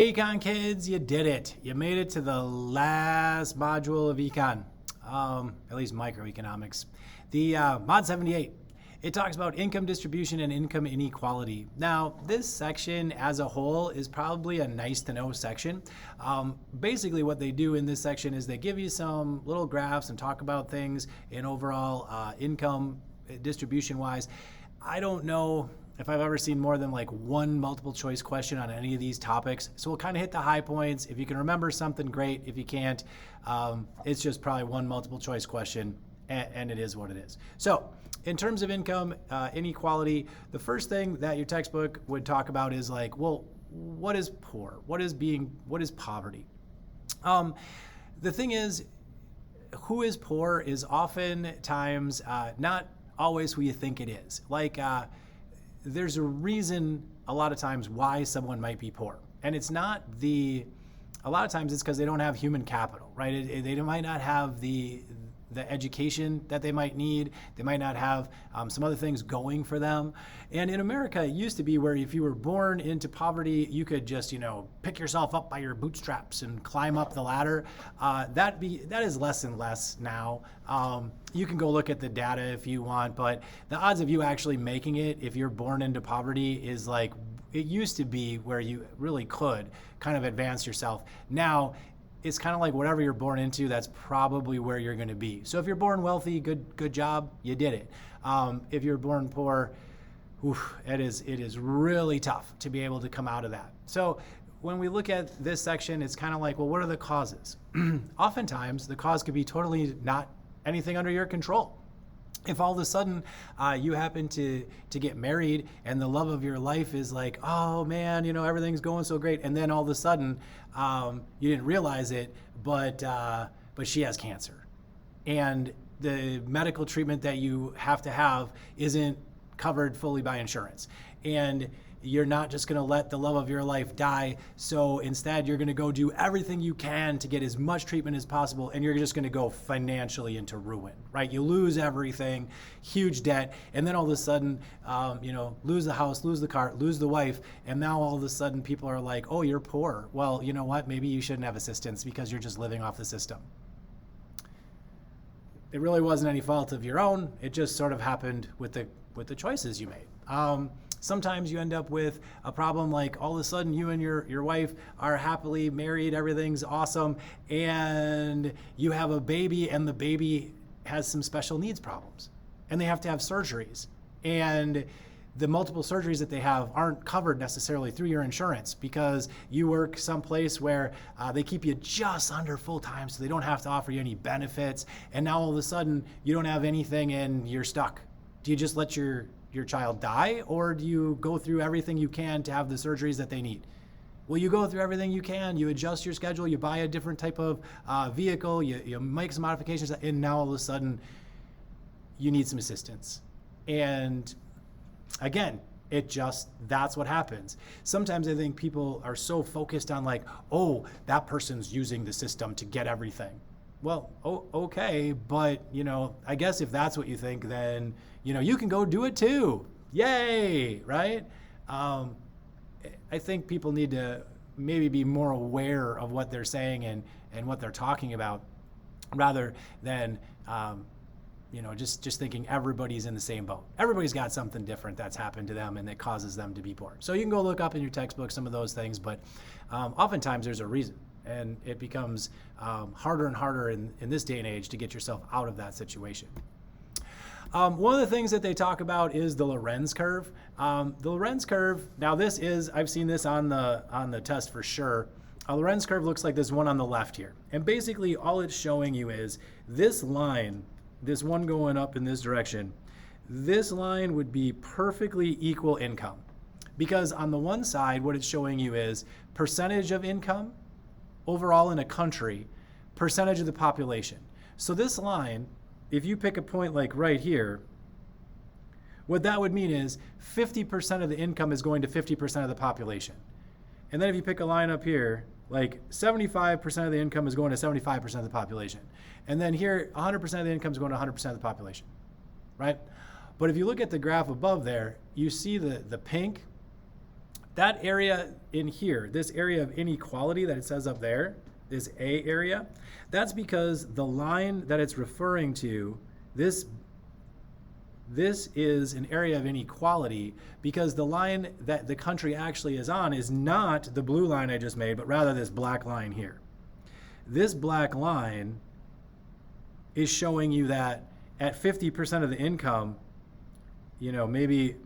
Econ kids, you did it. You made it to the last module of econ, at least microeconomics. The Mod 78. It talks about income distribution and income inequality. Now, this section as a whole is probably a nice to know section. Basically what they do in this section is they give you some little graphs and talk about things in overall income distribution wise. I don't know if I've ever seen more than like one multiple choice question on any of these topics. So we'll kind of hit the high points. If you can remember something, great. If you can't, it's just probably one multiple choice question, and it is what it is. So in terms of income inequality, the first thing that your textbook would talk about is like, well, what is poor? What is poverty? The thing is, who is poor is oftentimes not always who you think it is. Like, there's a reason a lot of times why someone might be poor. And it's not a lot of times it's because they don't have human capital, right? They might not have the education that they might need. They might not have some other things going for them. And in America, it used to be where if you were born into poverty, you could just, pick yourself up by your bootstraps and climb up the ladder. That is less and less now. You can go look at the data if you want, but the odds of you actually making it if you're born into poverty is like, it used to be where you really could kind of advance yourself. Now, it's kind of like whatever you're born into, that's probably where you're going to be. So if you're born wealthy, good job, you did it. If you're born poor, it is really tough to be able to come out of that. So when we look at this section, it's kind of like, well, what are the causes? Oftentimes, the cause could be totally not anything under your control. If all of a sudden you happen to get married and the love of your life is like, oh man, everything's going so great, and then all of a sudden you didn't realize it, but she has cancer, and the medical treatment that you have to have isn't covered fully by insurance, and you're not just going to let the love of your life die. So instead, you're going to go do everything you can to get as much treatment as possible, and you're just going to go financially into ruin, right? You lose everything, huge debt, and then all of a sudden, lose the house, lose the car, lose the wife, and now all of a sudden people are like, oh, you're poor. Well, you know what? Maybe you shouldn't have assistance because you're just living off the system. It really wasn't any fault of your own. It just sort of happened with the choices you made. Sometimes you end up with a problem like all of a sudden you and your wife are happily married, everything's awesome, and you have a baby and the baby has some special needs problems and they have to have surgeries. And the multiple surgeries that they have aren't covered necessarily through your insurance because you work someplace where they keep you just under full time so they don't have to offer you any benefits. And now all of a sudden you don't have anything and you're stuck. Do you just let your child die, or do you go through everything you can to have the surgeries that they need? Well, you go through everything you can, you adjust your schedule, you buy a different type of vehicle, you make some modifications, and now all of a sudden you need some assistance. And again, that's what happens. Sometimes I think people are so focused on like, oh, that person's using the system to get everything. Well, okay, but I guess if that's what you think, then you can go do it too. Yay, right? I think people need to maybe be more aware of what they're saying and what they're talking about, rather than just thinking everybody's in the same boat. Everybody's got something different that's happened to them and that causes them to be poor. So you can go look up in your textbook some of those things, but oftentimes there's a reason. And it becomes harder and harder in this day and age to get yourself out of that situation. One of the things that they talk about is the Lorenz curve. The Lorenz curve, now I've seen this on the test for sure. A Lorenz curve looks like this one on the left here. And basically all it's showing you is this line, this one going up in this direction, this line would be perfectly equal income. Because on the one side, what it's showing you is percentage of income overall in a country, percentage of the population. So this line, if you pick a point like right here, what that would mean is 50% of the income is going to 50% of the population. And then if you pick a line up here, like 75% of the income is going to 75% of the population. And then here, 100% of the income is going to 100% of the population, right? But if you look at the graph above there, you see the pink That area in here, this area of inequality that it says up there, this A area, that's because the line that it's referring to, this is an area of inequality because the line that the country actually is on is not the blue line I just made, but rather this black line here. This black line is showing you that at 50% of the income, maybe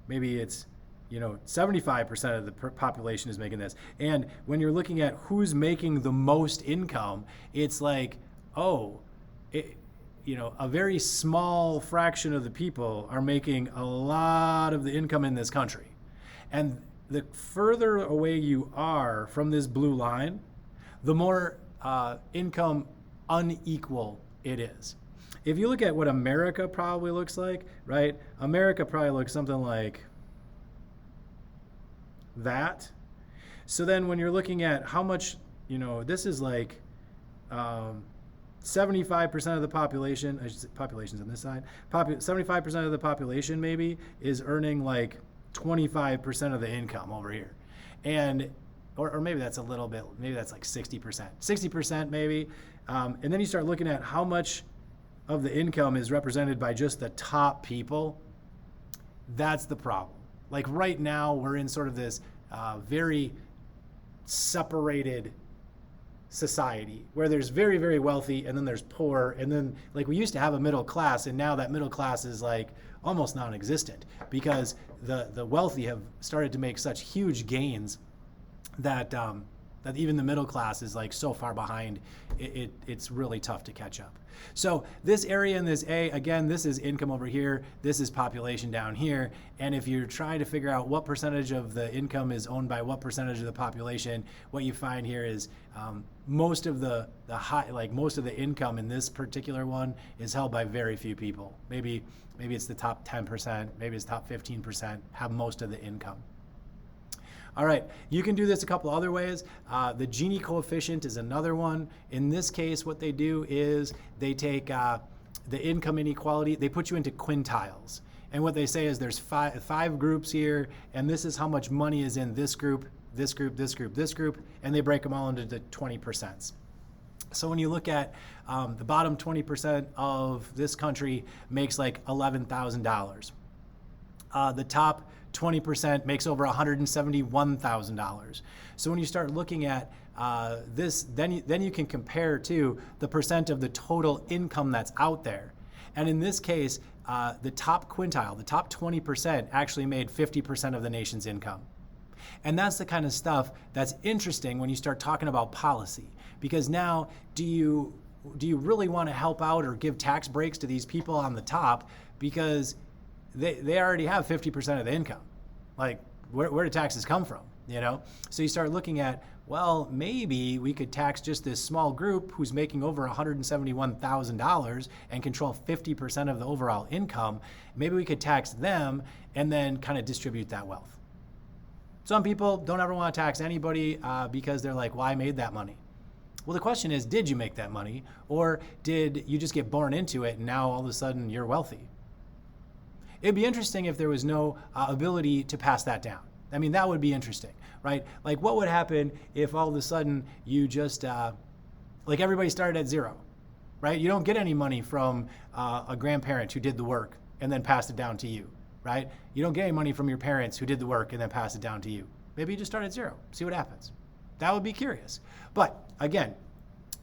it's 75% of the population is making this. And when you're looking at who's making the most income, it's like, a very small fraction of the people are making a lot of the income in this country. And the further away you are from this blue line, the more income unequal it is. If you look at what America probably looks like, right? America probably looks something like that. So then when you're looking at how much, this is like 75% of the population, population's on this side, 75% of the population maybe is earning like 25% of the income over here. And, or maybe that's a little bit, maybe that's like 60% maybe. And then you start looking at how much of the income is represented by just the top people. That's the problem. Like right now, we're in sort of this very separated society where there's very, very wealthy and then there's poor. And then like we used to have a middle class, and now that middle class is like almost non-existent because the wealthy have started to make such huge gains that that even the middle class is like so far behind, it's really tough to catch up. So this area in this A, again, this is income over here, this is population down here, and if you're trying to figure out what percentage of the income is owned by what percentage of the population, what you find here is most of the income in this particular one is held by very few people. Maybe it's the top 10%, maybe it's top 15% have most of the income. All right, you can do this a couple other ways. The Gini coefficient is another one. In this case, what they do is they take the income inequality, they put you into quintiles. And what they say is there's five groups here, and this is how much money is in this group, this group, this group, this group, and they break them all into the 20%. So when you look at the bottom 20% of this country makes like $11,000. The top 20% makes over $171,000. So when you start looking at this, then you can compare to the percent of the total income that's out there. And in this case, the top quintile, the top 20% actually made 50% of the nation's income. And that's the kind of stuff that's interesting when you start talking about policy, because now do you really want to help out or give tax breaks to these people on the top because they already have 50% of the income. Like, where do taxes come from, So you start looking at, well, maybe we could tax just this small group who's making over $171,000 and control 50% of the overall income. Maybe we could tax them and then kind of distribute that wealth. Some people don't ever want to tax anybody because they're like, well, I made that money. Well, the question is, did you make that money? Or did you just get born into it and now all of a sudden you're wealthy? It'd be interesting if there was no ability to pass that down. I mean, that would be interesting, right? Like, what would happen if all of a sudden you just, like everybody started at zero, right? You don't get any money from a grandparent who did the work and then passed it down to you, right? You don't get any money from your parents who did the work and then passed it down to you. Maybe you just start at zero, see what happens. That would be curious. But again,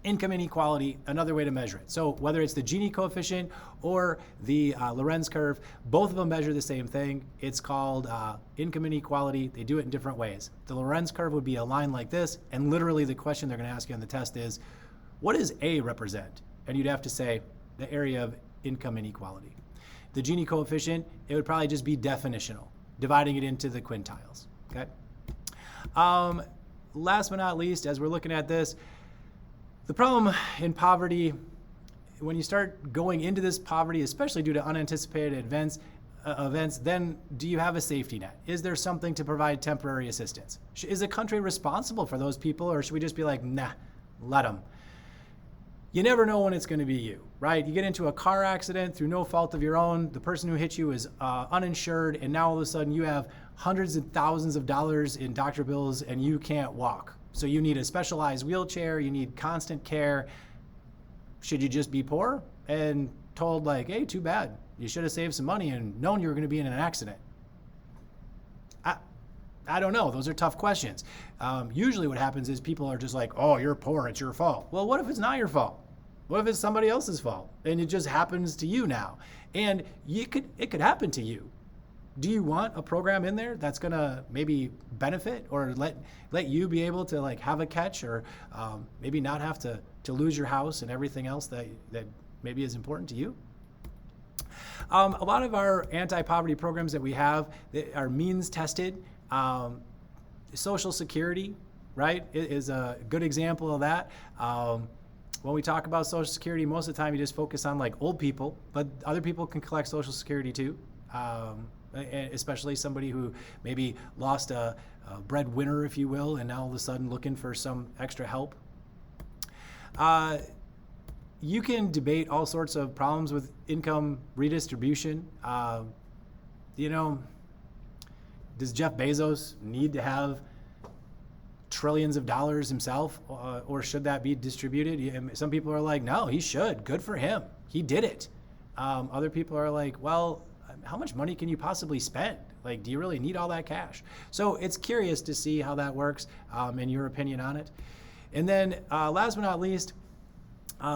income inequality, another way to measure it. So whether it's the Gini coefficient or the Lorenz curve, both of them measure the same thing. It's called income inequality. They do it in different ways. The Lorenz curve would be a line like this, and literally the question they're going to ask you on the test is, what does A represent? And you'd have to say the area of income inequality. The Gini coefficient, it would probably just be definitional, dividing it into the quintiles, okay? Last but not least, as we're looking at this, the problem in poverty, when you start going into this poverty, especially due to unanticipated events, then do you have a safety net? Is there something to provide temporary assistance? Is the country responsible for those people, or should we just be like, nah, let them? you never know when it's going to be you, right? You get into a car accident through no fault of your own. The person who hit you is uninsured, and now all of a sudden you have hundreds of thousands of dollars in doctor bills and you can't walk. So you need a specialized wheelchair, you need constant care. Should you just be poor and told like, hey, too bad. You should have saved some money and known you were going to be in an accident? I don't know. Those are tough questions. Usually what happens is people are just like, oh, you're poor, it's your fault. Well, what if it's not your fault? What if it's somebody else's fault and it just happens to you now? And it could happen to you. Do you want a program in there that's gonna maybe benefit or let you be able to like have a catch, or maybe not have to lose your house and everything else that maybe is important to you? A lot of our anti-poverty programs that we have are means tested. Social Security, right, is a good example of that. When we talk about Social Security, most of the time you just focus on like old people, but other people can collect Social Security too. Especially somebody who maybe lost a breadwinner, if you will, and now all of a sudden looking for some extra help. You can debate all sorts of problems with income redistribution. Does Jeff Bezos need to have trillions of dollars himself, or should that be distributed? Some people are like, no, he should. Good for him. He did it. Other people are like, well, how much money can you possibly spend? Like, do you really need all that cash? So it's curious to see how that works, and your opinion on it. And then last but not least,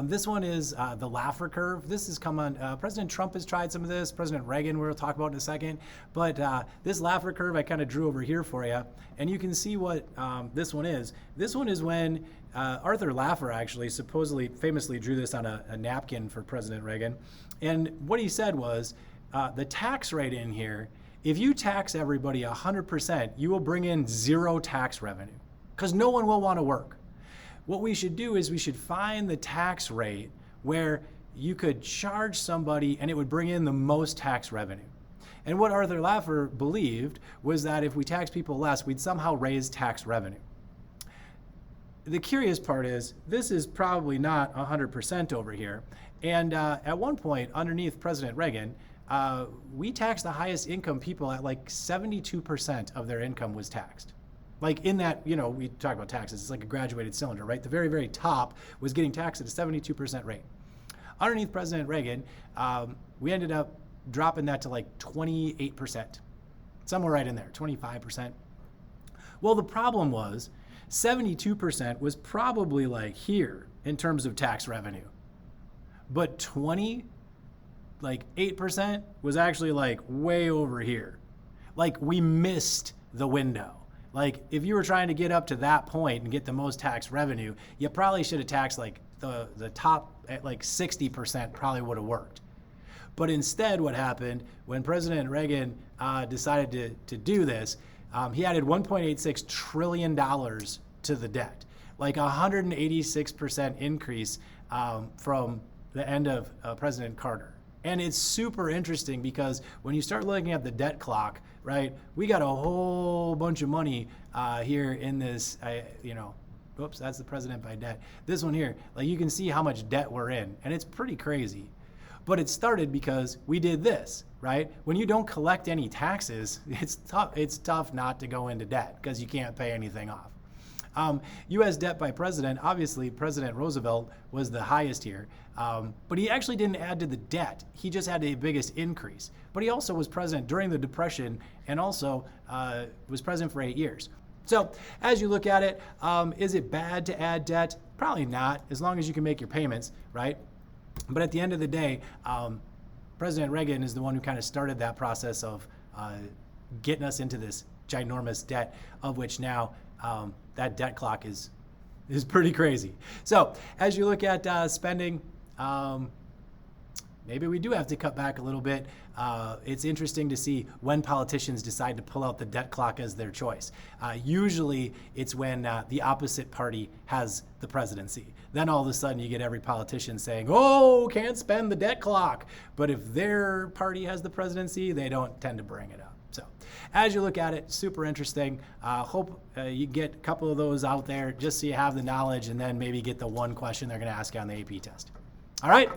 this one is the Laffer curve. This has come on, President Trump has tried some of this, President Reagan we'll talk about in a second, but this Laffer curve I kind of drew over here for you, and you can see what this one is. This one is when Arthur Laffer actually supposedly famously drew this on a napkin for President Reagan, and what he said was, the tax rate in here, if you tax everybody 100%, you will bring in zero tax revenue because no one will want to work. What we should do is we should find the tax rate where you could charge somebody and it would bring in the most tax revenue. And what Arthur Laffer believed was that if we tax people less, we'd somehow raise tax revenue. The curious part is this is probably not 100% over here. And at one point underneath President Reagan, we taxed the highest income people at like 72% of their income was taxed. Like in that, we talk about taxes, it's like a graduated cylinder, right? The very, very top was getting taxed at a 72% rate. Underneath President Reagan, we ended up dropping that to like 28%, somewhere right in there, 25%. Well, the problem was 72% was probably like here in terms of tax revenue, but 8% was actually like way over here. Like we missed the window. Like if you were trying to get up to that point and get the most tax revenue, you probably should have taxed like the top at like 60% probably would have worked. But instead what happened when President Reagan decided to do this, he added $1.86 trillion to the debt, like 186% increase from the end of President Carter. And it's super interesting because when you start looking at the debt clock, right, we got a whole bunch of money here in this, oops, that's the president by debt. This one here, like you can see how much debt we're in, and it's pretty crazy. But it started because we did this, right? When you don't collect any taxes, it's tough not to go into debt because you can't pay anything off. U.S. debt by president, obviously President Roosevelt was the highest here, but he actually didn't add to the debt. He just had the biggest increase. But he also was president during the Depression and also was president for 8 years. So as you look at it, is it bad to add debt? Probably not, as long as you can make your payments, right? But at the end of the day, President Reagan is the one who kind of started that process of getting us into this ginormous debt, of which now that debt clock is pretty crazy. So as you look at spending, maybe we do have to cut back a little bit. It's interesting to see when politicians decide to pull out the debt clock as their choice. Usually it's when the opposite party has the presidency. Then all of a sudden you get every politician saying, oh, can't spend the debt clock. But if their party has the presidency, they don't tend to bring it up. So as you look at it, super interesting. Hope you get a couple of those out there just so you have the knowledge and then maybe get the one question they're going to ask you on the AP test. All right,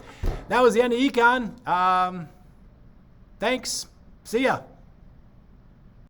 that was the end of Econ. Thanks. See ya.